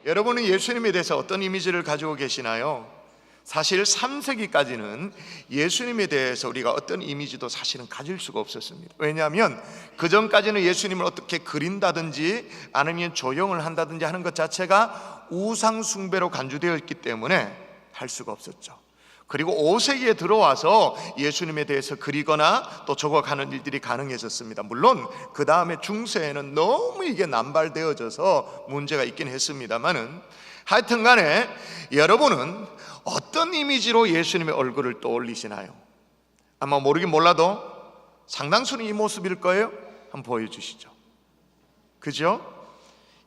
여러분은 예수님에 대해서 어떤 이미지를 가지고 계시나요? 사실 3세기까지는 예수님에 대해서 우리가 어떤 이미지도 사실은 가질 수가 없었습니다. 왜냐하면 그 전까지는 예수님을 어떻게 그린다든지 아니면 조형을 한다든지 하는 것 자체가 우상 숭배로 간주되어 있기 때문에 할 수가 없었죠. 그리고 5세기에 들어와서 예수님에 대해서 그리거나 또 적어가는 일들이 가능해졌습니다. 물론 그 다음에 중세에는 너무 이게 남발되어져서 문제가 있긴 했습니다만은, 하여튼 간에 여러분은 어떤 이미지로 예수님의 얼굴을 떠올리시나요? 아마 모르긴 몰라도 상당수는 이 모습일 거예요. 한번 보여주시죠. 그죠?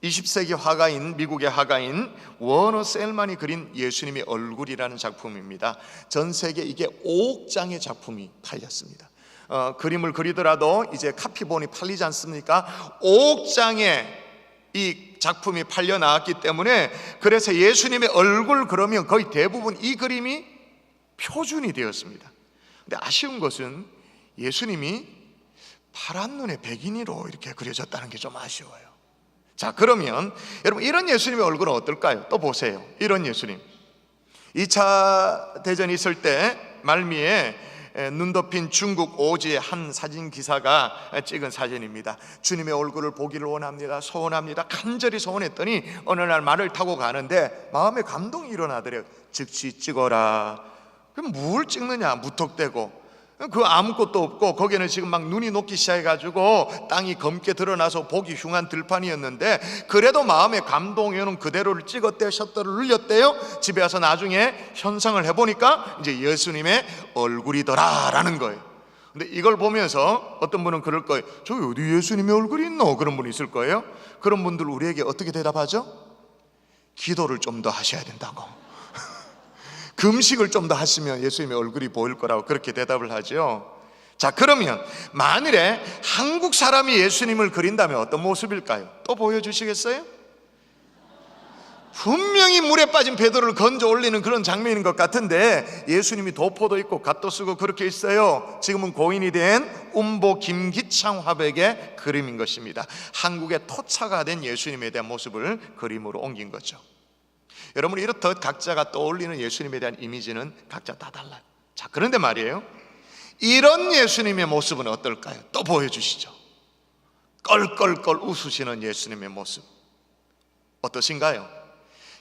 20세기 화가인, 미국의 화가인 워너 셀만이 그린 예수님의 얼굴이라는 작품입니다. 전 세계 이게 5억 장의 작품이 팔렸습니다. 그림을 그리더라도 이제 카피본이 팔리지 않습니까? 5억 장의 이 작품이 팔려 나왔기 때문에, 그래서 예수님의 얼굴 그러면 거의 대부분 이 그림이 표준이 되었습니다. 근데 아쉬운 것은 예수님이 파란 눈의 백인으로 이렇게 그려졌다는 게 좀 아쉬워요. 자, 그러면 여러분, 이런 예수님의 얼굴은 어떨까요? 또 보세요. 이런 예수님, 2차 대전이 있을 때 말미에 눈 덮인 중국 오지의 한 사진 기사가 찍은 사진입니다. 주님의 얼굴을 보기를 원합니다, 소원합니다, 간절히 소원했더니 어느 날 말을 타고 가는데 마음에 감동이 일어나더래요. 즉시 찍어라. 그럼 뭘 찍느냐? 무턱대고 그 아무것도 없고, 거기에는 지금 막 눈이 녹기 시작해가지고 땅이 검게 드러나서 보기 흉한 들판이었는데, 그래도 마음에 감동이 오는 그대로를 찍었대요. 셔터를 눌렸대요. 집에 와서 나중에 현상을 해보니까 이제 예수님의 얼굴이더라 라는 거예요. 근데 이걸 보면서 어떤 분은 그럴 거예요. 저기 어디 예수님의 얼굴이 있노? 그런 분이 있을 거예요. 그런 분들 우리에게 어떻게 대답하죠? 기도를 좀 더 하셔야 된다고, 금식을 좀 더 하시면 예수님의 얼굴이 보일 거라고 그렇게 대답을 하죠. 자, 그러면 만일에 한국 사람이 예수님을 그린다면 어떤 모습일까요? 또 보여주시겠어요? 분명히 물에 빠진 베드로를 건져 올리는 그런 장면인 것 같은데, 예수님이 도포도 있고 갓도 쓰고 그렇게 있어요. 지금은 고인이 된 운보 김기창 화백의 그림인 것입니다. 한국의 토차가 된 예수님에 대한 모습을 그림으로 옮긴 거죠. 여러분, 이렇듯 각자가 떠올리는 예수님에 대한 이미지는 각자 다 달라요. 자, 그런데 말이에요, 이런 예수님의 모습은 어떨까요? 또 보여주시죠. 껄껄껄 웃으시는 예수님의 모습 어떠신가요?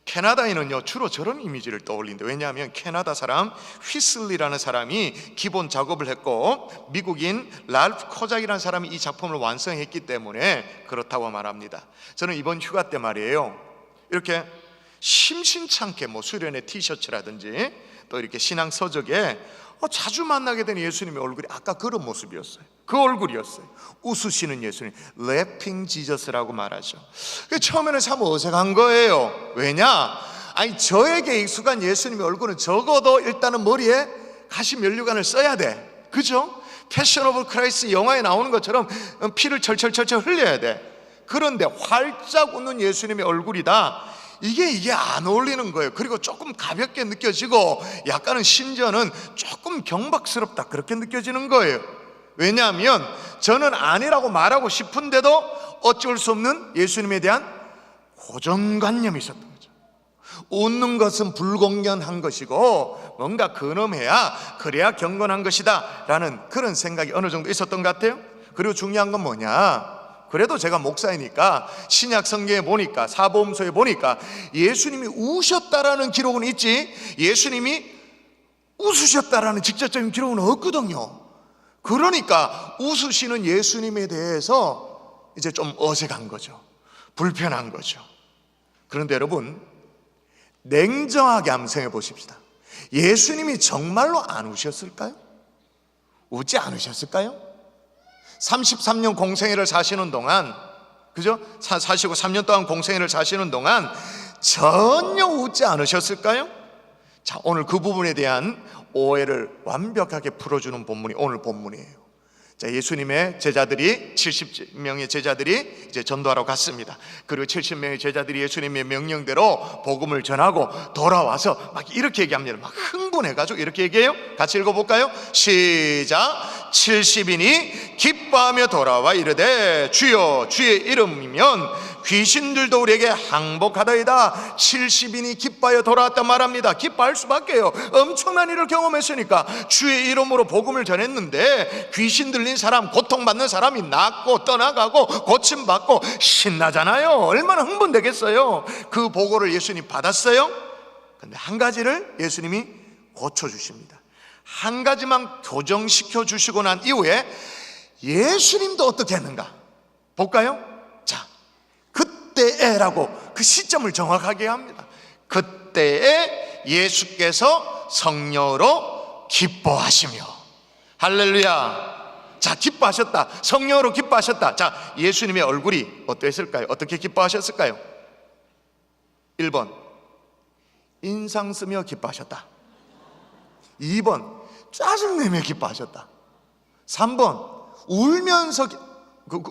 캐나다인은요 주로 저런 이미지를 떠올린대. 왜냐하면 캐나다 사람 휘슬리라는 사람이 기본 작업을 했고, 미국인 랄프 코작이라는 사람이 이 작품을 완성했기 때문에 그렇다고 말합니다. 저는 이번 휴가 때 말이에요, 이렇게 심심찮게 수련회 티셔츠라든지 또 이렇게 신앙 서적에 자주 만나게 된 예수님의 얼굴이 아까 그런 모습이었어요. 그 얼굴이었어요. 웃으시는 예수님, 래핑 지저스라고 말하죠. 처음에는 참 어색한 거예요. 왜냐? 아니, 저에게 익숙한 예수님의 얼굴은 적어도 일단은 머리에 가시 면류관을 써야 돼. 그죠? 패션 오브 크라이스트 영화에 나오는 것처럼 피를 철철철철 흘려야 돼. 그런데 활짝 웃는 예수님의 얼굴이다, 이게 안 어울리는 거예요. 그리고 조금 가볍게 느껴지고 약간은 심지어는 조금 경박스럽다, 그렇게 느껴지는 거예요. 왜냐하면 저는 아니라고 말하고 싶은데도 어쩔 수 없는 예수님에 대한 고정관념이 있었던 거죠. 웃는 것은 불공견한 것이고 뭔가 근엄해야, 그래야 경건한 것이다 라는 그런 생각이 어느 정도 있었던 것 같아요. 그리고 중요한 건 뭐냐, 그래도 제가 목사이니까 신약 성경에 보니까, 사복음서에 보니까 예수님이 우셨다라는 기록은 있지 예수님이 웃으셨다라는 직접적인 기록은 없거든요. 그러니까 웃으시는 예수님에 대해서 이제 좀 어색한 거죠. 불편한 거죠. 그런데 여러분, 냉정하게 한번 생각해 보십시다. 예수님이 정말로 안 우셨을까요? 웃지 않으셨을까요? 33년 공생애를 사시는 동안, 그죠? 사시고 3년 동안 공생애를 사시는 동안 전혀 웃지 않으셨을까요? 자, 오늘 그 부분에 대한 오해를 완벽하게 풀어주는 본문이 오늘 본문이에요. 자, 예수님의 제자들이 70명의 제자들이 이제 전도하러 갔습니다. 그리고 70명의 제자들이 예수님의 명령대로 복음을 전하고 돌아와서 막 이렇게 얘기합니다. 막 흥분해가지고 이렇게 얘기해요. 같이 읽어볼까요? 시작. 70인이 기뻐하며 돌아와 이르되 주여, 주의 이름이면 귀신들도 우리에게 항복하다이다. 70인이 기뻐하여 돌아왔다 말합니다. 기뻐할 수밖에요. 엄청난 일을 경험했으니까. 주의 이름으로 복음을 전했는데 귀신 들린 사람, 고통받는 사람이 낫고 떠나가고 고침받고 신나잖아요. 얼마나 흥분되겠어요. 그 보고를 예수님 받았어요. 근데 한 가지를 예수님이 고쳐주십니다. 한 가지만 교정시켜 주시고 난 이후에 예수님도 어떻게 했는가 볼까요? 자, 그때에라고 그 시점을 정확하게 합니다. 그때에 예수께서 성령으로 기뻐하시며. 할렐루야. 자, 기뻐하셨다. 성령으로 기뻐하셨다. 자, 예수님의 얼굴이 어떠했을까요? 어떻게 기뻐하셨을까요? 1번 인상 쓰며 기뻐하셨다. 2번 짜증내며 기뻐하셨다. 3번 울면서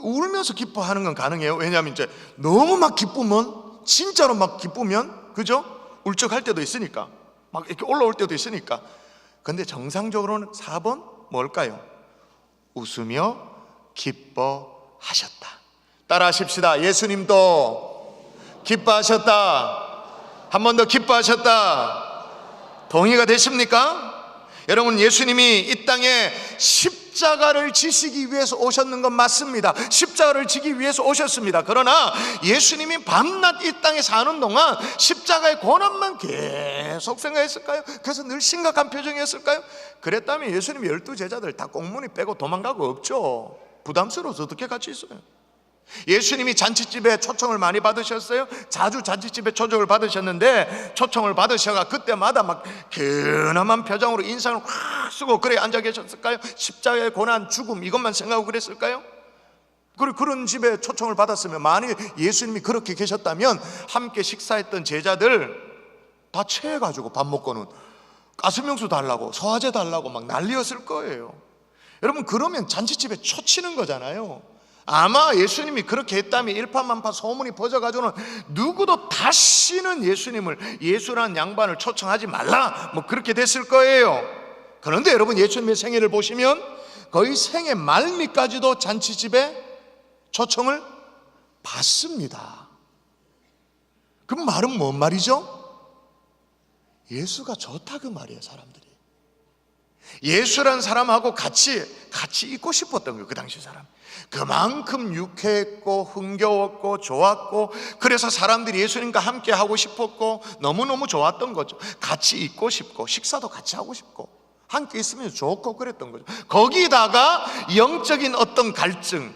울면서 기뻐하는 건 가능해요. 왜냐하면 이제 너무 막 기쁘면, 진짜로 막 기쁘면, 그죠? 울적할 때도 있으니까, 막 이렇게 올라올 때도 있으니까. 근데 정상적으로는 4번 뭘까요? 웃으며 기뻐하셨다. 따라 하십시다. 예수님도 기뻐하셨다. 한 번 더 기뻐하셨다. 동의가 되십니까? 여러분, 예수님이 이 땅에 십자가를 지시기 위해서 오셨는 건 맞습니다. 십자가를 지기 위해서 오셨습니다. 그러나 예수님이 밤낮 이 땅에 사는 동안 십자가의 고난만 계속 생각했을까요? 그래서 늘 심각한 표정이었을까요? 그랬다면 예수님 12제자들 다 꽁무니 빼고 도망가고 없죠. 부담스러워서 어떻게 같이 있어요? 예수님이 잔치집에 초청을 많이 받으셨어요. 자주 잔치집에 초청을 받으셨는데, 초청을 받으셔가 그때마다 막 근엄한 표정으로 인상을 확 쓰고 그래 앉아 계셨을까요? 십자가의 고난, 죽음 이것만 생각하고 그랬을까요? 그리고 그런 집에 초청을 받았으면, 만일 예수님이 그렇게 계셨다면 함께 식사했던 제자들 다 체해가지고 밥 먹고는 가스명수 달라고, 소화제 달라고 막 난리였을 거예요. 여러분, 그러면 잔치집에 초치는 거잖아요. 아마 예수님이 그렇게 했다면 일파만파 소문이 퍼져가지고는 누구도 다시는 예수님을, 예수라는 양반을 초청하지 말라, 뭐 그렇게 됐을 거예요. 그런데 여러분, 예수님의 생애를 보시면 거의 생애 말미까지도 잔치집에 초청을 받습니다. 그 말은 뭔 말이죠? 예수가 좋다 그 말이에요. 사람들이 예수란 사람하고 같이 있고 싶었던 거예요. 그 당시 사람 그만큼 유쾌했고 흥겨웠고 좋았고, 그래서 사람들이 예수님과 함께 하고 싶었고 너무너무 좋았던 거죠. 같이 있고 싶고 식사도 같이 하고 싶고 함께 있으면 좋고 그랬던 거죠. 거기다가 영적인 어떤 갈증,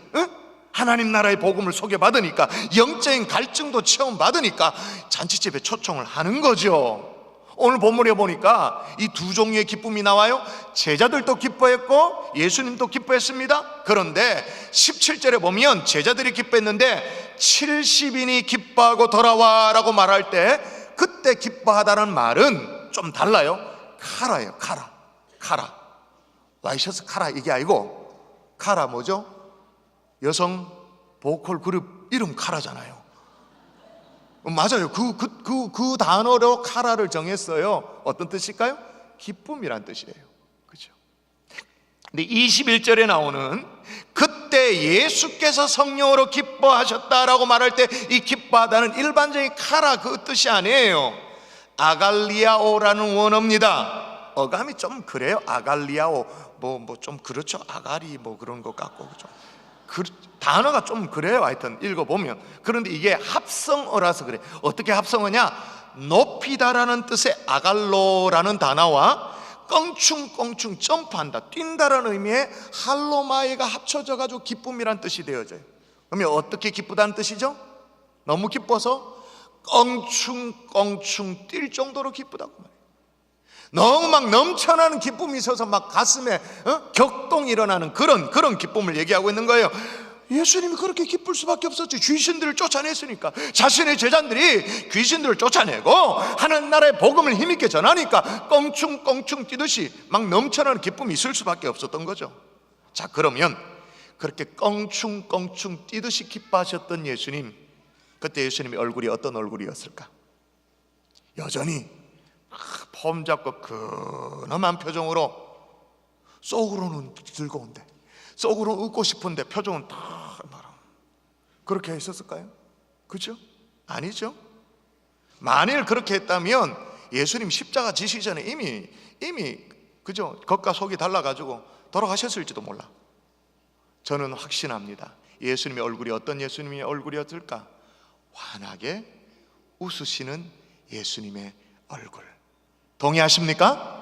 하나님 나라의 복음을 소개받으니까 영적인 갈증도 체험받으니까 잔치집에 초청을 하는 거죠. 오늘 본문에 보니까 이 두 종류의 기쁨이 나와요. 제자들도 기뻐했고 예수님도 기뻐했습니다. 그런데 17절에 보면 제자들이 기뻐했는데 70인이 기뻐하고 돌아와 라고 말할 때, 그때 기뻐하다는 말은 좀 달라요. 카라예요. 카라. 와이셔츠 카라 이게 아니고, 카라 뭐죠? 여성 보컬 그룹 이름 카라잖아요. 맞아요. 그 단어로 카라를 정했어요. 어떤 뜻일까요? 기쁨이란 뜻이에요. 그죠? 근데 21절에 나오는 그때 예수께서 성령으로 기뻐하셨다라고 말할 때 이 기뻐하다는 일반적인 카라 그 뜻이 아니에요. 아갈리아오라는 원어입니다. 어감이 좀 그래요. 아갈리아오 뭐 좀 그렇죠. 아가리 뭐 그런 것 같고, 그죠? 단어가 좀 그래요. 하여튼 읽어보면. 그런데 이게 합성어라서 그래. 어떻게 합성어냐? 높이다라는 뜻의 아갈로라는 단어와 껑충껑충 점프한다, 뛴다라는 의미의 할로마이가 합쳐져 가지고 기쁨이란 뜻이 되어져요. 그러면 어떻게 기쁘다는 뜻이죠? 너무 기뻐서 껑충껑충 뛸 정도로 기쁘다고 말해요. 너무 막 넘쳐나는 기쁨이 있어서 막 가슴에 격동이 일어나는 그런 기쁨을 얘기하고 있는 거예요. 예수님이 그렇게 기쁠 수밖에 없었죠. 귀신들을 쫓아냈으니까. 자신의 제자들이 귀신들을 쫓아내고 하나님 나라의 복음을 힘있게 전하니까 껑충껑충 뛰듯이 막 넘쳐나는 기쁨이 있을 수밖에 없었던 거죠. 자, 그러면 그렇게 껑충껑충 뛰듯이 기뻐하셨던 예수님, 그때 예수님의 얼굴이 어떤 얼굴이었을까? 여전히 폼 잡고 근엄한 표정으로, 속으로는 즐거운데 속으로는 웃고 싶은데 표정은 다 말하고, 그렇게 했었을까요? 그죠? 아니죠. 만일 그렇게 했다면 예수님 십자가 지시기 전에 이미 그죠? 겉과 속이 달라가지고 돌아가셨을지도 몰라. 저는 확신합니다. 예수님의 얼굴이 어떤 예수님의 얼굴이었을까? 환하게 웃으시는 예수님의 얼굴. 동의하십니까?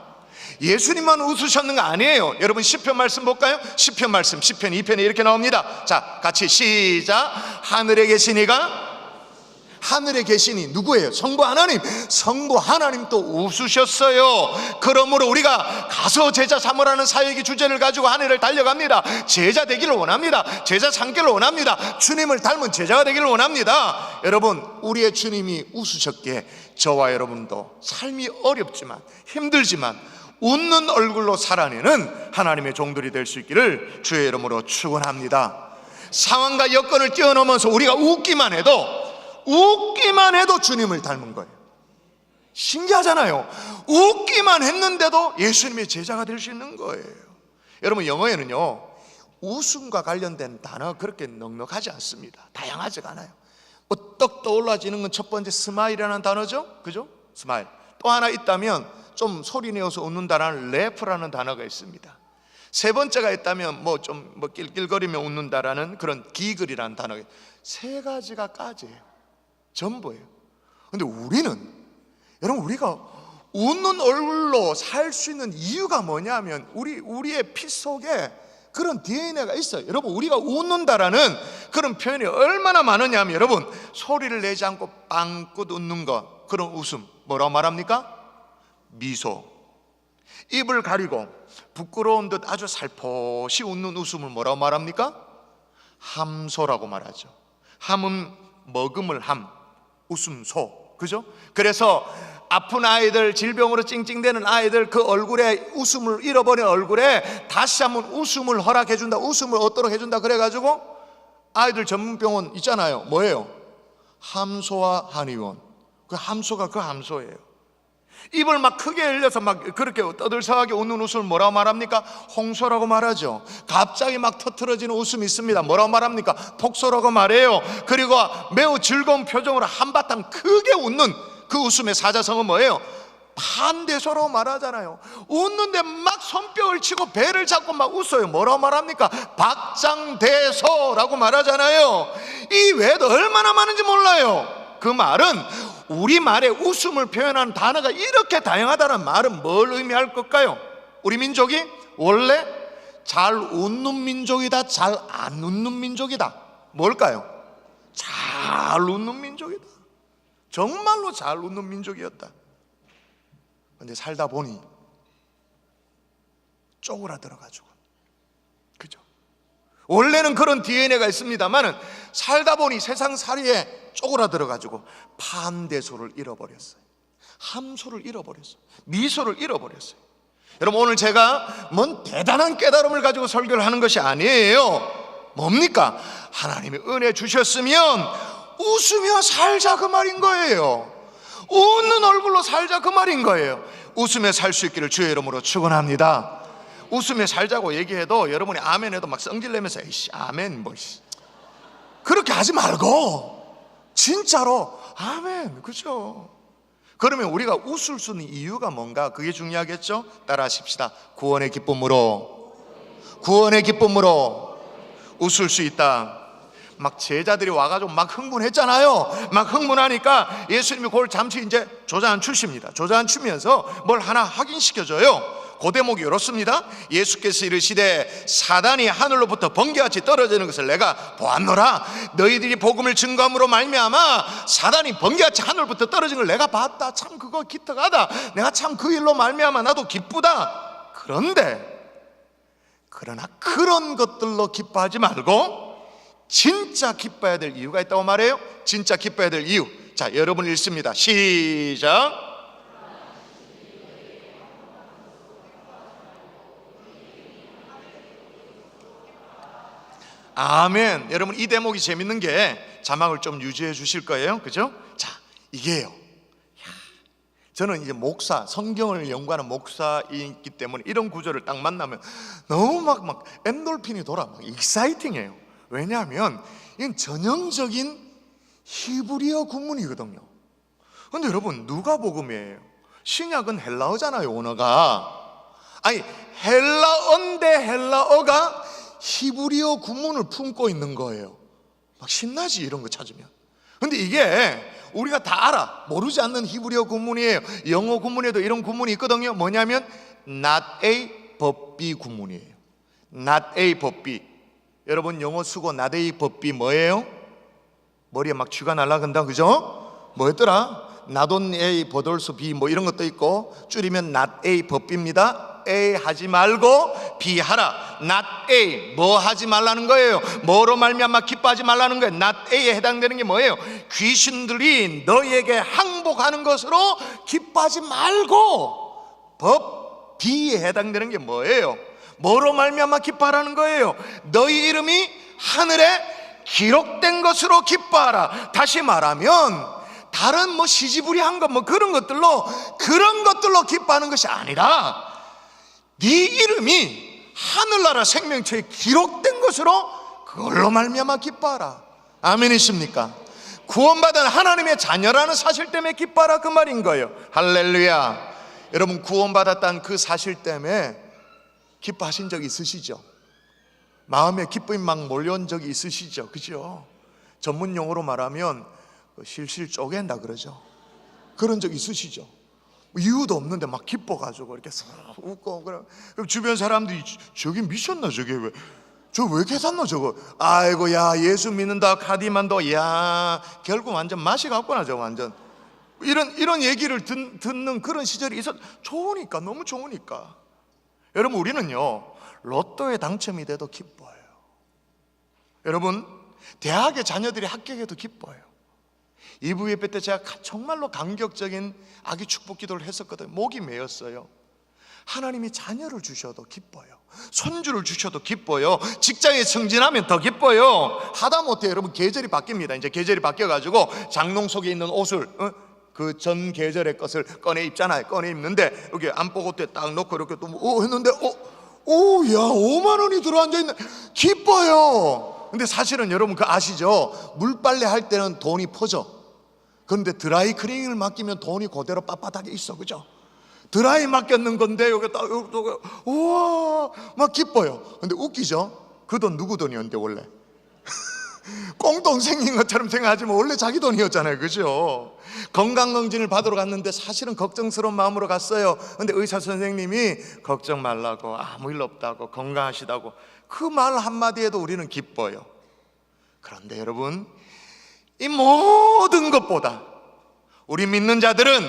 예수님만 웃으셨는 거 아니에요. 여러분 시편 말씀 볼까요? 시편 말씀 시편 2편에 이렇게 나옵니다. 자, 같이 시작. 하늘에 계시니가, 하늘에 계시니 누구예요? 성부 하나님. 성부 하나님 또 웃으셨어요. 그러므로 우리가 가서 제자 삼으라는 사역의 주제를 가지고 하늘을 달려갑니다. 제자 되기를 원합니다. 제자 삼기를 원합니다. 주님을 닮은 제자가 되기를 원합니다. 여러분, 우리의 주님이 웃으셨기에 저와 여러분도 삶이 어렵지만 힘들지만 웃는 얼굴로 살아내는 하나님의 종들이 될 수 있기를 주의 이름으로 축원합니다. 상황과 여건을 뛰어넘어서 우리가 웃기만 해도 주님을 닮은 거예요. 신기하잖아요. 웃기만 했는데도 예수님의 제자가 될 수 있는 거예요. 여러분, 영어에는요 웃음과 관련된 단어가 그렇게 넉넉하지 않습니다. 다양하지가 않아요. 떡 떠올라지는 건 첫 번째 스마일이라는 단어죠. 그죠? 스마일. 또 하나 있다면 좀 소리 내어서 웃는다라는 래프라는 단어가 있습니다. 세 번째가 있다면 좀 낄낄거리며 웃는다라는 그런 기글이라는 단어가, 세 가지가 까지예요. 전부예요. 근데 여러분 우리가 웃는 얼굴로 살 수 있는 이유가 뭐냐면 우리의 피 속에 그런 DNA가 있어요. 여러분, 우리가 웃는다라는 그런 표현이 얼마나 많으냐면, 여러분, 소리를 내지 않고 빵긋 웃는 거, 그런 웃음 뭐라고 말합니까? 미소. 입을 가리고 부끄러운 듯 아주 살포시 웃는 웃음을 뭐라고 말합니까? 함소라고 말하죠. 함은 머금을 함, 웃음소. 그죠? 그래서 아픈 아이들, 질병으로 찡찡대는 아이들, 그 얼굴에 웃음을 잃어버린 얼굴에 다시 한번 웃음을 허락해준다, 웃음을 얻도록 해준다 그래가지고 아이들 전문병원 있잖아요. 뭐예요? 함소와 한의원. 그 함소가 그 함소예요. 입을 막 크게 열려서 막 그렇게 떠들썩하게 웃는 웃음을 뭐라고 말합니까? 홍소라고 말하죠. 갑자기 막 터트러지는 웃음이 있습니다. 뭐라고 말합니까? 폭소라고 말해요. 그리고 매우 즐거운 표정으로 한바탕 크게 웃는 그 웃음의 사자성어는 뭐예요? 판대소라고 말하잖아요. 웃는데 막 손뼉을 치고 배를 잡고 막 웃어요. 뭐라고 말합니까? 박장대소라고 말하잖아요. 이 외에도 얼마나 많은지 몰라요. 그 말은 우리말에 웃음을 표현하는 단어가 이렇게 다양하다는 말은 뭘 의미할 걸까요? 우리 민족이 원래 잘 웃는 민족이다, 잘 안 웃는 민족이다. 뭘까요? 잘 웃는 민족이다. 정말로 잘 웃는 민족이었다. 근데 살다 보니 쪼그라들어가지고, 그죠? 원래는 그런 DNA가 있습니다만은 살다 보니 세상살이에 쪼그라들어가지고 판대소를 잃어버렸어요. 함소를 잃어버렸어요. 미소를 잃어버렸어요. 여러분, 오늘 제가 뭔 대단한 깨달음을 가지고 설교를 하는 것이 아니에요. 뭡니까? 하나님이 은혜 주셨으면 웃으며 살자, 그 말인 거예요. 웃는 얼굴로 살자, 그 말인 거예요. 웃으며 살 수 있기를 주의 이름으로 축원합니다. 웃으며 살자고 얘기해도 여러분이 아멘 해도 막 성질내면서 에이씨 아멘 그렇게 하지 말고 진짜로 아멘. 그죠? 그러면 우리가 웃을 수 있는 이유가 뭔가? 그게 중요하겠죠? 따라 하십시다. 구원의 기쁨으로 웃을 수 있다. 막 제자들이 와가지고 막 흥분했잖아요. 막 흥분하니까 예수님이 그걸 잠시 이제 조잔추십니다. 조잔추면서 뭘 하나 확인시켜줘요. 그 대목이 이렇습니다. 예수께서 이르시되 사단이 하늘로부터 번개같이 떨어지는 것을 내가 보았노라. 너희들이 복음을 증거함으로 말미암아 사단이 번개같이 하늘로부터 떨어지는 걸 내가 봤다. 참 그거 기특하다. 내가 참 그 일로 말미암아 나도 기쁘다. 그러나 그런 것들로 기뻐하지 말고 진짜 기뻐해야 될 이유가 있다고 말해요. 진짜 기뻐해야 될 이유. 자, 여러분 읽습니다. 시작. 아멘. 여러분, 이 대목이 재밌는 게 자막을 좀 유지해 주실 거예요. 그죠? 자, 이게요. 저는 이제 목사, 성경을 연구하는 목사이기 때문에 이런 구절을 딱 만나면 너무 막 엔돌핀이 돌아. 막 익사이팅해요. 왜냐하면 이건 전형적인 히브리어 구문이거든요. 근데 여러분, 누가복음이에요. 신약은 헬라어잖아요, 언어가. 아니, 헬라어인데 헬라어가 히브리어 구문을 품고 있는 거예요. 막 신나지, 이런 거 찾으면. 근데 이게 우리가 다 알아. 모르지 않는 히브리어 구문이에요. 영어 구문에도 이런 구문이 있거든요. 뭐냐면 not A but B 구문이에요. not A but B. 여러분, 영어 수고 not A but B 뭐예요? 머리에 막 쥐가 날아간다, 그죠? 뭐였더라? not on A but also B 뭐 이런 것도 있고, 줄이면 not A but B입니다. A 하지 말고 B 하라. not A, 뭐 하지 말라는 거예요? 뭐로 말미암아 기뻐하지 말라는 거예요? not A에 해당되는 게 뭐예요? 귀신들이 너희에게 항복하는 것으로 기뻐하지 말고. 법 B에 해당되는 게 뭐예요? 뭐로 말미암아 기뻐하라는 거예요? 너희 이름이 하늘에 기록된 것으로 기뻐하라. 다시 말하면 다른 뭐 시지부리한 것 뭐 그런 것들로 기뻐하는 것이 아니라 네 이름이 하늘나라 생명체에 기록된 것으로 그걸로 말미암아 기뻐하라. 아멘이십니까? 구원받은 하나님의 자녀라는 사실 때문에 기뻐하라, 그 말인 거예요. 할렐루야. 여러분, 구원받았다는 그 사실 때문에 기뻐하신 적 있으시죠? 마음에 기쁨이 막 몰려온 적이 있으시죠? 그죠? 전문 용어로 말하면 실실 쪼갠다 그러죠. 그런 적 있으시죠? 이유도 없는데 막 기뻐가지고 이렇게 싹 웃고, 그럼 주변 사람들이 저기 미쳤나, 저게 왜 이렇게 샀노 저거. 아이고, 야, 예수 믿는다 카디만도, 야, 결국 완전 맛이 갔구나, 저 완전. 이런 얘기를 듣는 그런 시절이 있었. 좋으니까, 너무 좋으니까. 여러분, 우리는요 로또에 당첨이 돼도 기뻐요. 여러분, 대학의 자녀들이 합격해도 기뻐요. EVF 때 제가 정말로 감격적인 아기 축복 기도를 했었거든요. 목이 메였어요. 하나님이 자녀를 주셔도 기뻐요. 손주를 주셔도 기뻐요. 직장에 승진하면 더 기뻐요. 하다못해 여러분, 계절이 바뀝니다. 이제 계절이 바뀌어가지고 장롱 속에 있는 옷을 그 전 계절의 것을 꺼내 입잖아요. 꺼내 입는데 여기 안보고대 딱 놓고 이렇게 또 했는데 야, 5만 원이 들어앉아 있네. 기뻐요. 근데 사실은 여러분 그 아시죠? 물빨래 할 때는 돈이 퍼져. 그런데 드라이 클리닝을 맡기면 돈이 그대로 빳빳하게 있어, 그죠? 드라이 맡겼는 건데 여기 딱, 우와, 막 기뻐요. 근데 웃기죠? 그 돈 누구 돈이었는데 원래? 꽁돈 생긴 것처럼 생각하지만 원래 자기 돈이었잖아요, 그죠? 건강검진을 받으러 갔는데 사실은 걱정스러운 마음으로 갔어요. 근데 의사 선생님이 걱정 말라고, 아무 일 없다고, 건강하시다고, 그 말 한마디에도 우리는 기뻐요. 그런데 여러분, 이 모든 것보다 우리 믿는 자들은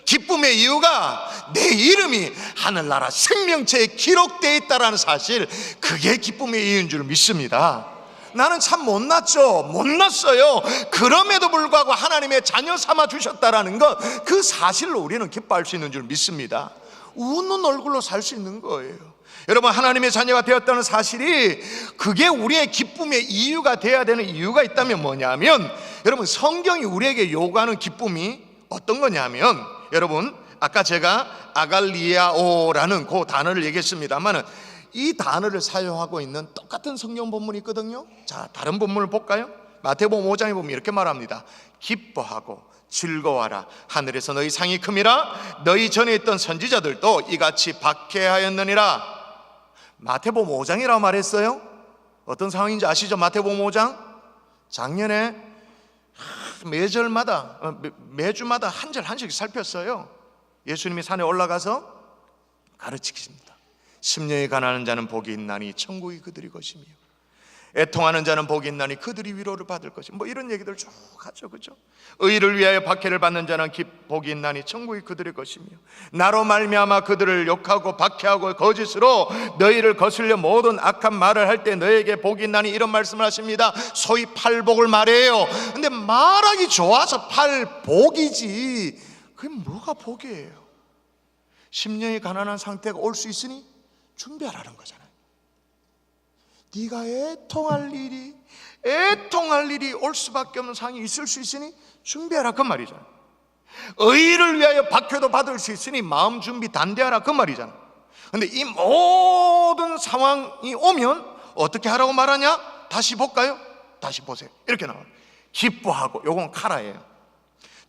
기쁨의 이유가 내 이름이 하늘나라 생명체에 기록되어 있다는 사실, 그게 기쁨의 이유인 줄 믿습니다. 나는 참 못났어요. 그럼에도 불구하고 하나님의 자녀 삼아 주셨다라는 것, 그 사실로 우리는 기뻐할 수 있는 줄 믿습니다. 웃는 얼굴로 살 수 있는 거예요. 여러분, 하나님의 자녀가 되었다는 사실이, 그게 우리의 기쁨의 이유가 되어야 되는 이유가 있다면 뭐냐면, 여러분, 성경이 우리에게 요구하는 기쁨이 어떤 거냐면, 여러분, 아까 제가 아갈리아오라는 그 단어를 얘기했습니다만, 이 단어를 사용하고 있는 똑같은 성경 본문이 있거든요. 자, 다른 본문을 볼까요? 마태복음 5장에 보면 이렇게 말합니다. 기뻐하고 즐거워하라. 하늘에서 너희 상이 큼이라. 너희 전에 있던 선지자들도 이같이 박해하였느니라. 마태복음 5장이라고 말했어요. 어떤 상황인지 아시죠? 마태복음 5장. 작년에 매주마다 한 절 한씩 살폈어요. 예수님이 산에 올라가서 가르치십니다. 심령이 가난한 자는 복이 있나니 천국이 그들이 것이며, 애통하는 자는 복이 있나니 그들이 위로를 받을 것이며, 뭐 이런 얘기들 쭉 하죠, 그죠? 의를 위하여 박해를 받는 자는 복이 있나니 천국이 그들의 것이며, 나로 말미암아 그들을 욕하고 박해하고 거짓으로 너희를 거슬려 모든 악한 말을 할 때 너희에게 복이 있나니, 이런 말씀을 하십니다. 소위 팔복을 말해요. 근데 말하기 좋아서 팔복이지 그게 뭐가 복이에요? 심령이 가난한 상태가 올 수 있으니 준비하라는 거잖아요. 네가 애통할 일이 올 수밖에 없는 상황이 있을 수 있으니 준비하라, 그 말이잖아요. 의를 위하여 박해도 받을 수 있으니 마음 준비 단대하라, 그 말이잖아요. 근데 이 모든 상황이 오면 어떻게 하라고 말하냐? 다시 볼까요? 다시 보세요. 이렇게 나와요. 기뻐하고, 요건 카라예요.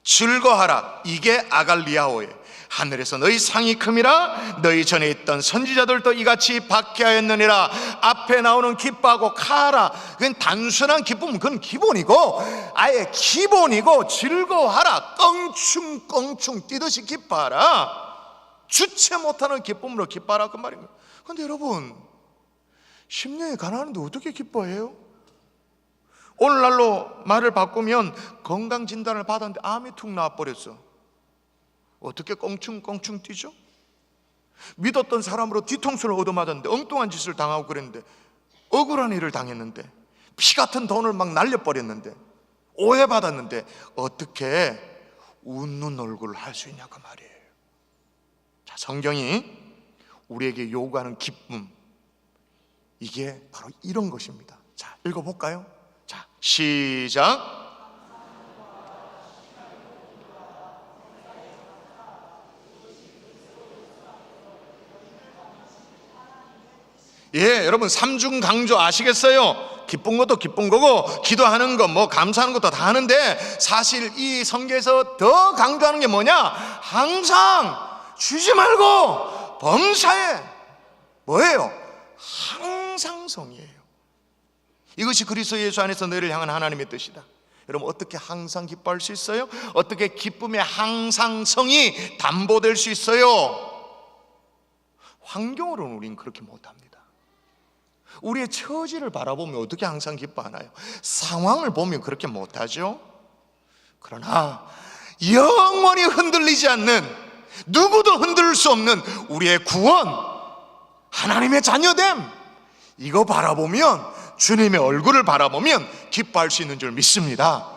즐거하라, 이게 아갈리아오예요. 하늘에서 너희 상이 큼이라 너희 전에 있던 선지자들도 이같이 박해하였느니라. 앞에 나오는 기뻐하고 카라, 그건 단순한 기쁨, 그건 기본이고, 아예 기본이고, 즐거워하라, 껑충껑충 뛰듯이 기뻐하라, 주체 못하는 기쁨으로 기뻐하라, 그 말입니다. 그런데 여러분, 심령이 가난한데 어떻게 기뻐해요? 오늘날로 말을 바꾸면 건강진단을 받았는데 암이 툭 나와버렸어. 어떻게 껑충껑충 뛰죠? 믿었던 사람으로 뒤통수를 얻어맞았는데, 엉뚱한 짓을 당하고 그랬는데, 억울한 일을 당했는데, 피 같은 돈을 막 날려버렸는데, 오해받았는데 어떻게 웃는 얼굴을 할 수 있냐, 그 말이에요. 자, 성경이 우리에게 요구하는 기쁨, 이게 바로 이런 것입니다. 자, 읽어볼까요? 자, 시작. 예, 여러분 삼중 강조 아시겠어요? 기쁜 것도 기쁜 거고, 기도하는 거, 뭐 감사하는 것도 다 하는데, 사실 이 성경에서 더 강조하는 게 뭐냐? 항상 쉬지 말고 범사에, 뭐예요? 항상성이에요. 이것이 그리스도 예수 안에서 너희를 향한 하나님의 뜻이다. 여러분, 어떻게 항상 기뻐할 수 있어요? 어떻게 기쁨의 항상성이 담보될 수 있어요? 환경으로는 우리는 그렇게 못합니다. 우리의 처지를 바라보면 어떻게 항상 기뻐하나요? 상황을 보면 그렇게 못하죠. 그러나 영원히 흔들리지 않는, 누구도 흔들 수 없는 우리의 구원, 하나님의 자녀됨, 이거 바라보면, 주님의 얼굴을 바라보면 기뻐할 수 있는 줄 믿습니다.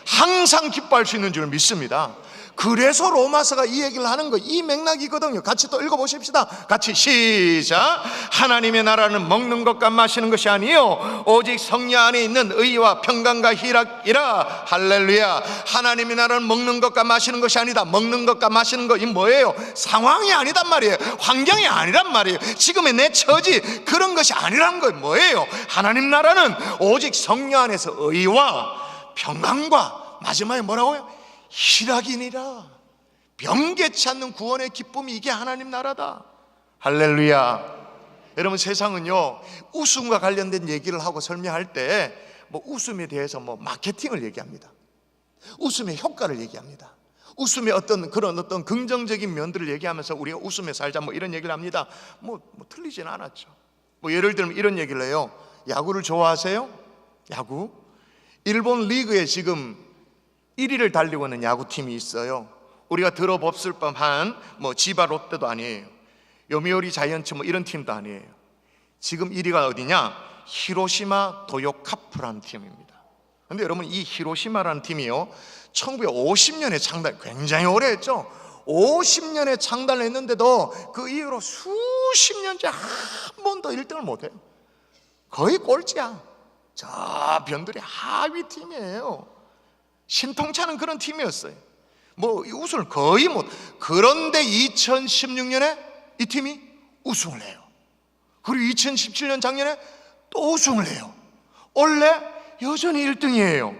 항상 기뻐할 수 있는 줄 믿습니다. 그래서 로마서가 이 얘기를 하는 거, 이 맥락이거든요. 같이 또 읽어보십시다. 같이 시작. 하나님의 나라는 먹는 것과 마시는 것이 아니요 오직 성령 안에 있는 의와 평강과 희락이라. 할렐루야. 하나님의 나라는 먹는 것과 마시는 것이 아니다. 먹는 것과 마시는 것, 이 뭐예요? 상황이 아니단 말이에요. 환경이 아니란 말이에요. 지금의 내 처지, 그런 것이 아니란 거예요. 뭐예요? 하나님 나라는 오직 성령 안에서 의와 평강과, 마지막에 뭐라고요? 희락이니라. 변개치 않는 구원의 기쁨이, 이게 하나님 나라다. 할렐루야. 여러분, 세상은요, 웃음과 관련된 얘기를 하고 설명할 때 뭐 웃음에 대해서 뭐 마케팅을 얘기합니다. 웃음의 효과를 얘기합니다. 웃음의 어떤 긍정적인 면들을 얘기하면서 우리가 웃으며 살자, 뭐 이런 얘기를 합니다. 뭐 틀리진 않았죠. 뭐 예를 들면 이런 얘기를 해요. 야구를 좋아하세요? 야구? 일본 리그에 지금 1위를 달리고 있는 야구팀이 있어요. 우리가 들어봤을 법한 뭐 지바 롯데도 아니에요. 요미우리 자이언츠 뭐 이런 팀도 아니에요. 지금 1위가 어디냐? 히로시마 도요카프라는 팀입니다. 그런데 여러분, 이 히로시마라는 팀이요, 1950년에 창단, 굉장히 오래 했죠. 50년에 창단을 했는데도 그 이후로 수십 년째 한 번도 1등을 못해요. 거의 꼴찌야. 저 변두리 하위 팀이에요. 신통찮은 그런 팀이었어요. 뭐 우승을 거의 못. 그런데 2016년에 이 팀이 우승을 해요. 그리고 2017년 작년에 또 우승을 해요. 원래 여전히 1등이에요.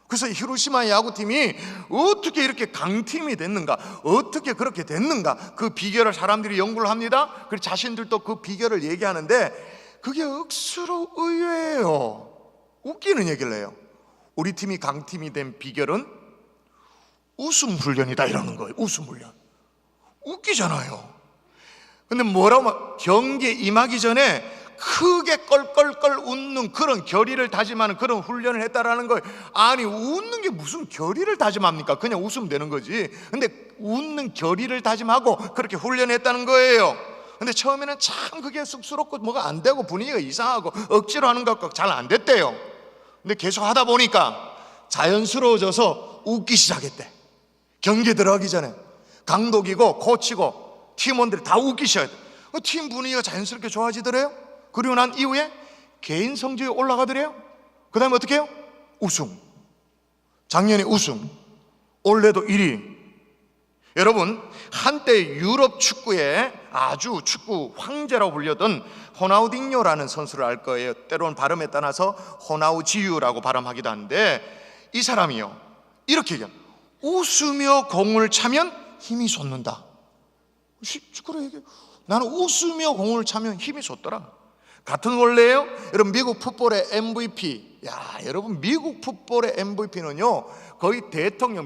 그래서 히로시마 야구팀이 어떻게 이렇게 강팀이 됐는가, 어떻게 그렇게 됐는가, 그 비결을 사람들이 연구를 합니다. 그리고 자신들도 그 비결을 얘기하는데 그게 억수로 의외예요. 웃기는 얘기를 해요. 우리 팀이 강팀이 된 비결은 웃음 훈련이다, 이러는 거예요. 웃음 훈련. 웃기잖아요. 근데 뭐라고, 경기에 임하기 전에 크게 껄껄껄 웃는 그런 결의를 다짐하는 그런 훈련을 했다라는 거예요. 아니, 웃는 게 무슨 결의를 다짐합니까? 그냥 웃으면 되는 거지. 근데 웃는 결의를 다짐하고 그렇게 훈련했다는 거예요. 근데 처음에는 참 그게 쑥스럽고 뭐가 안 되고 분위기가 이상하고 억지로 하는 것 같고 잘 안 됐대요. 근데 계속 하다 보니까 자연스러워져서 웃기 시작했대. 경기 들어가기 전에 감독이고 코치고 팀원들이 다 웃기 시작했대. 팀 분위기가 자연스럽게 좋아지더래요. 그리고 난 이후에 개인 성적이 올라가더래요. 그 다음에 어떻게 해요? 우승. 작년에 우승, 올해도 1위. 여러분, 한때 유럽 축구에 아주 축구 황제라고 불렸던 호나우딩요라는 선수를 알 거예요. 때로는 발음에 따라서 호나우지유라고 발음하기도 하는데, 이 사람이요 이렇게 얘기해요. 웃으며 공을 차면 힘이 솟는다. 그래 얘기해. 나는 웃으며 공을 차면 힘이 솟더라. 같은 원래예요. 여러분 미국 풋볼의 MVP, 여러분 미국 풋볼의 MVP는요 거의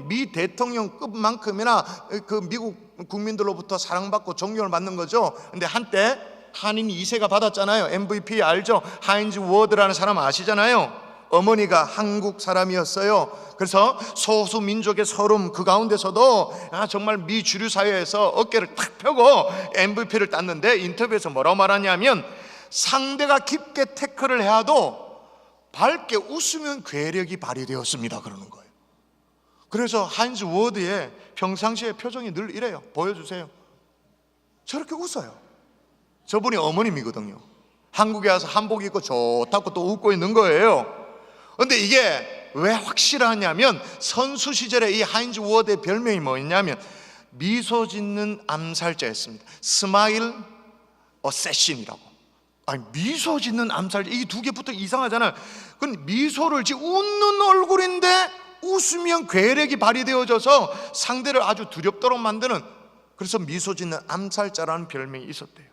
미 대통령급만큼이나 그 미국 국민들로부터 사랑받고 존경을 받는 거죠. 근데 한때 한인 2세가 받았잖아요. MVP 알죠? 하인즈 워드라는 사람 아시잖아요. 어머니가 한국 사람이었어요. 그래서 소수 민족의 서름 그 가운데서도 정말 미 주류 사회에서 어깨를 탁 펴고 MVP를 땄는데, 인터뷰에서 뭐라고 말하냐면 상대가 깊게 태클을 해도 밝게 웃으면 괴력이 발휘되었습니다 그러는 거예요. 그래서 하인즈 워드의 평상시의 표정이 늘 이래요. 보여주세요. 저렇게 웃어요. 저분이 어머님이거든요. 한국에 와서 한복 입고 좋다고 또 웃고 있는 거예요. 근데 이게 왜 확실하냐면 선수 시절에 이 하인즈 워드의 별명이 뭐였냐면 미소 짓는 암살자였습니다. 스마일 어세신이라고. 아니 미소 짓는 암살자, 이 두 개부터 이상하잖아요. 그건 미소를 웃는 얼굴인데 웃으면 괴력이 발휘되어져서 상대를 아주 두렵도록 만드는, 그래서 미소 짓는 암살자라는 별명이 있었대요.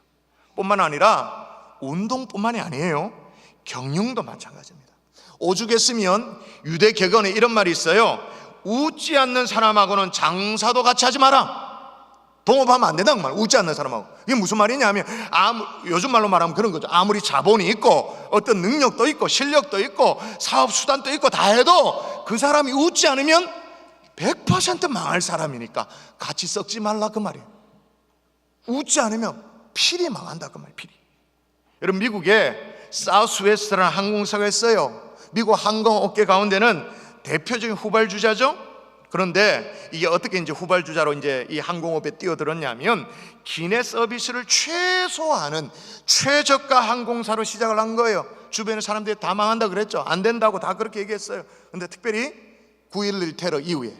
뿐만 아니라 운동뿐만이 아니에요. 경영도 마찬가지입니다. 오죽에 쓰면 유대 격언에 이런 말이 있어요. 웃지 않는 사람하고는 장사도 같이 하지 마라. 동업하면 안 된다는 말. 웃지 않는 사람하고. 이게 무슨 말이냐면 요즘 말로 말하면 그런 거죠. 아무리 자본이 있고 어떤 능력도 있고 실력도 있고 사업 수단도 있고 다 해도 그 사람이 웃지 않으면 100% 망할 사람이니까 같이 썩지 말라 그 말이에요. 웃지 않으면 필히 망한다 그 말이에요. 필히. 여러분 미국에 사우스웨스트라는 항공사가 있어요. 미국 항공업계 가운데는 대표적인 후발주자죠. 그런데 이게 어떻게 이제 후발주자로 이제 이 항공업에 뛰어들었냐면 기내 서비스를 최소화하는 최저가 항공사로 시작을 한 거예요. 주변의 사람들이 다 망한다 그랬죠. 안 된다고 다 그렇게 얘기했어요. 근데 특별히 9.11 테러 이후에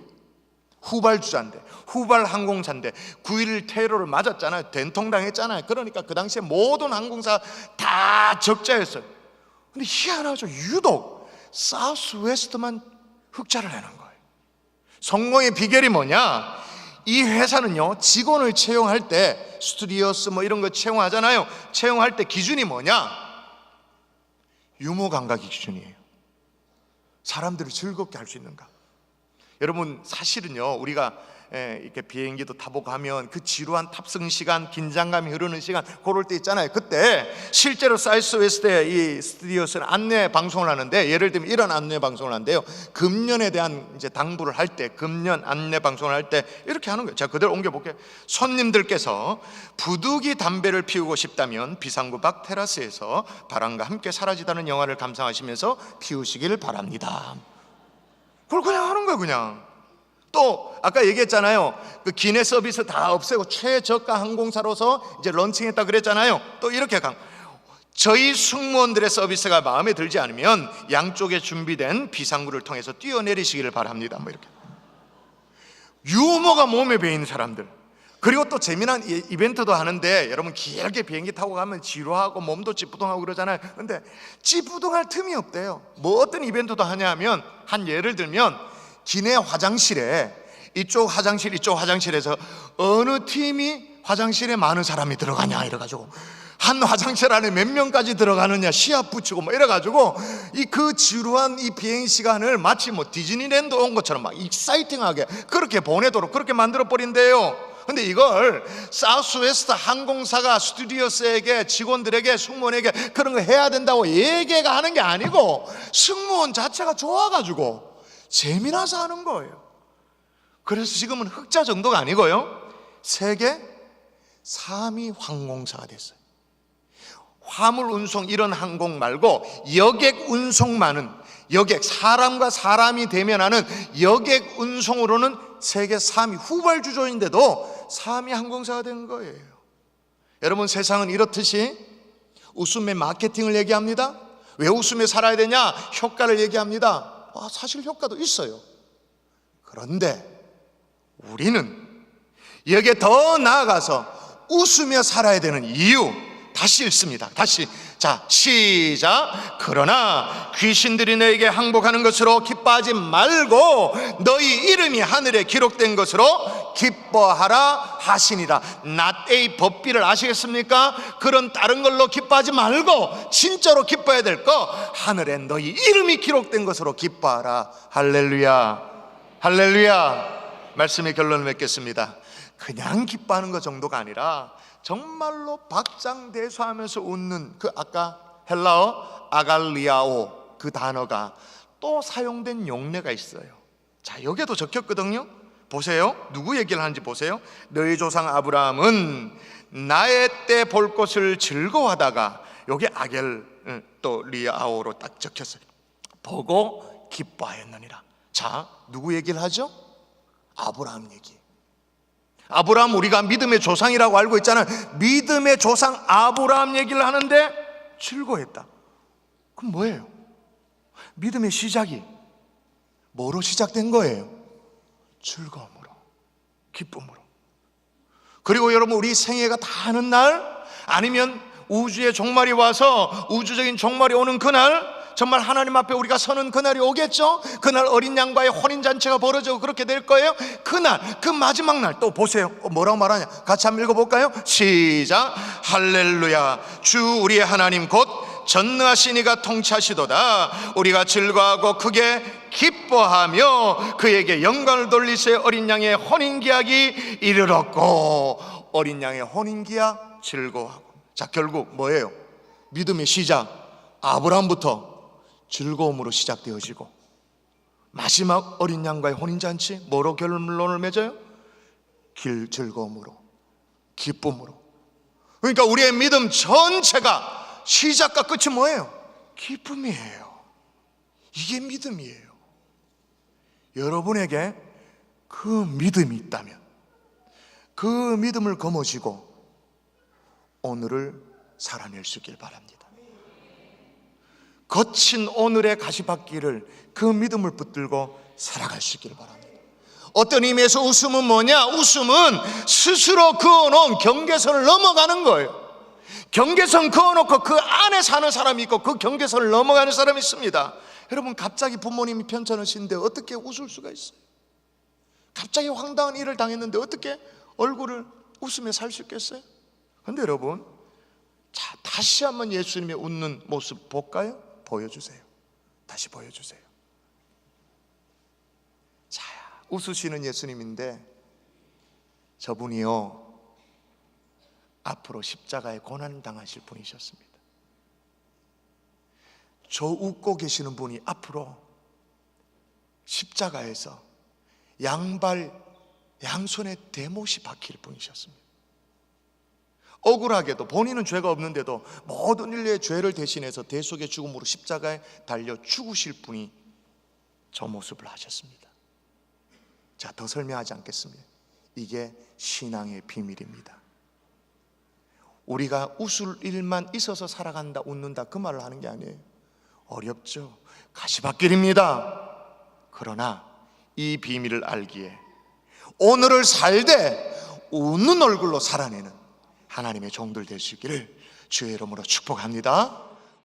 후발주자인데, 후발 항공사인데 9.11 테러를 맞았잖아요. 된통당했잖아요. 그러니까 그 당시에 모든 항공사 다 적자였어요. 근데 희한하죠. 유독 사우스웨스트만 흑자를 내는 거예요. 성공의 비결이 뭐냐? 이 회사는요 직원을 채용할 때 스튜디오스 뭐 이런 거 채용하잖아요. 채용할 때 기준이 뭐냐? 유머 감각이 기준이에요. 사람들을 즐겁게 할 수 있는가? 여러분 사실은요 우리가 이렇게 비행기도 타보고 하면 그 지루한 탑승 시간, 긴장감이 흐르는 시간, 그럴 때 있잖아요. 그때 실제로 사우스웨스트의 이 스튜디오스는 안내 방송을 하는데, 예를 들면 이런 안내 방송을 하는데요. 금년에 대한 이제 당부를 할 때, 금년 안내 방송을 할 때 이렇게 하는 거예요. 제가 그대로 옮겨볼게요. 손님들께서 부득이 담배를 피우고 싶다면 비상구 밖 테라스에서 바람과 함께 사라지다는 영화를 감상하시면서 피우시길 바랍니다. 그걸 그냥 하는 거예요. 그냥. 또 아까 얘기했잖아요. 그 기내 서비스 다 없애고 최저가 항공사로서 이제 런칭했다 그랬잖아요. 또 이렇게 저희 승무원들의 서비스가 마음에 들지 않으면 양쪽에 준비된 비상구를 통해서 뛰어내리시기를 바랍니다. 뭐 이렇게. 유머가 몸에 배인 사람들. 그리고 또 재미난 이벤트도 하는데, 여러분 길게 비행기 타고 가면 지루하고 몸도 찌뿌둥하고 그러잖아요. 근데 찌뿌둥할 틈이 없대요. 뭐 어떤 이벤트도 하냐면, 예를 들면 기내 화장실에 이쪽 화장실 이쪽 화장실에서 어느 팀이 화장실에 많은 사람이 들어가냐 이래가지고 한 화장실 안에 몇 명까지 들어가느냐 시합 붙이고 뭐 이래가지고 그 지루한 이 비행 시간을 마치 뭐 디즈니랜드 온 것처럼 막 익사이팅하게 그렇게 보내도록 그렇게 만들어 버린대요. 근데 이걸 사우스웨스트 항공사가 스튜디오스에게, 직원들에게, 승무원에게 그런 거 해야 된다고 얘기가 하는 게 아니고 승무원 자체가 좋아가지고 재미나서 하는 거예요. 그래서 지금은 흑자 정도가 아니고요 세계 3위 항공사가 됐어요. 화물 운송 이런 항공 말고 여객 운송만은, 여객 사람과 사람이 대면하는 여객 운송으로는 세계 3위 후발주조인데도 3위 항공사가 된 거예요. 여러분 세상은 이렇듯이 웃음의 마케팅을 얘기합니다. 왜 웃으며 살아야 되냐? 효과를 얘기합니다. 사실 효과도 있어요. 그런데 우리는 여기에 더 나아가서 웃으며 살아야 되는 이유, 다시 읽습니다. 다시. 자, 시작. 그러나 귀신들이 너에게 항복하는 것으로 기뻐하지 말고 너희 이름이 하늘에 기록된 것으로 기뻐하라 하시니라. not a 법비를 아시겠습니까? 그런 다른 걸로 기뻐하지 말고 진짜로 기뻐해야 될 거, 하늘에 너희 이름이 기록된 것으로 기뻐하라. 할렐루야, 할렐루야. 말씀의 결론을 맺겠습니다. 그냥 기뻐하는 것 정도가 아니라 정말로 박장대소하면서 웃는 그 아까 헬라어 아갈리아오 그 단어가 또 사용된 용례가 있어요. 자, 여기에도 적혔거든요. 보세요. 누구 얘기를 하는지 보세요. 너희 조상 아브라함은 나의 때 볼 것을 즐거워하다가, 여기 아겔 또 리아오로 딱 적혔어요. 보고 기뻐하였느니라. 자, 누구 얘기를 하죠? 아브라함 얘기. 아브라함, 우리가 믿음의 조상이라고 알고 있잖아요. 믿음의 조상 아브라함 얘기를 하는데 즐거워했다. 그럼 뭐예요? 믿음의 시작이 뭐로 시작된 거예요? 즐거움으로, 기쁨으로. 그리고 여러분, 우리 생애가 다 하는 날, 아니면 우주의 종말이 와서 우주적인 종말이 오는 그날, 정말 하나님 앞에 우리가 서는 그날이 오겠죠. 그날 어린 양과의 혼인잔치가 벌어지고 그렇게 될 거예요. 그날, 그 마지막 날 또 보세요. 뭐라고 말하냐? 같이 한번 읽어볼까요? 시작. 할렐루야. 주 우리의 하나님 곧 전능하신 이가 통치하시도다. 우리가 즐거워하고 크게 기뻐하며 그에게 영광을 돌리세. 어린 양의 혼인기약이 이르렀고. 어린 양의 혼인기약 즐거워하고. 자, 결국 뭐예요? 믿음의 시작, 아브라함부터 즐거움으로 시작되어지고, 마지막 어린 양과의 혼인잔치 뭐로 결론을 맺어요? 즐거움으로, 기쁨으로. 그러니까 우리의 믿음 전체가 시작과 끝이 뭐예요? 기쁨이에요. 이게 믿음이에요. 여러분에게 그 믿음이 있다면 그 믿음을 거머쥐고 오늘을 살아낼 수 있길 바랍니다. 거친 오늘의 가시밭길을 그 믿음을 붙들고 살아갈 수 있기를 바랍니다. 어떤 의미에서 웃음은 뭐냐? 웃음은 스스로 그어놓은 경계선을 넘어가는 거예요. 경계선 그어놓고 그 안에 사는 사람이 있고 그 경계선을 넘어가는 사람이 있습니다. 여러분, 갑자기 부모님이 편찮으신데 어떻게 웃을 수가 있어요? 갑자기 황당한 일을 당했는데 어떻게 얼굴을 웃으며 살 수 있겠어요? 그런데 여러분, 자, 다시 한번 예수님의 웃는 모습 볼까요? 보여주세요. 다시 보여주세요. 자, 웃으시는 예수님인데 저분이요, 앞으로 십자가에 고난당하실 분이셨습니다. 저 웃고 계시는 분이 앞으로 십자가에서 양발 양손에 대못이 박힐 분이셨습니다. 억울하게도 본인은 죄가 없는데도 모든 인류의 죄를 대신해서 대속의 죽음으로 십자가에 달려 죽으실 분이 저 모습을 하셨습니다. 자, 더 설명하지 않겠습니다. 이게 신앙의 비밀입니다. 우리가 웃을 일만 있어서 살아간다, 웃는다, 그 말을 하는 게 아니에요. 어렵죠. 가시밭길입니다. 그러나 이 비밀을 알기에 오늘을 살되 웃는 얼굴로 살아내는 하나님의 종들 될 수 있기를 주의 이름으로 축복합니다.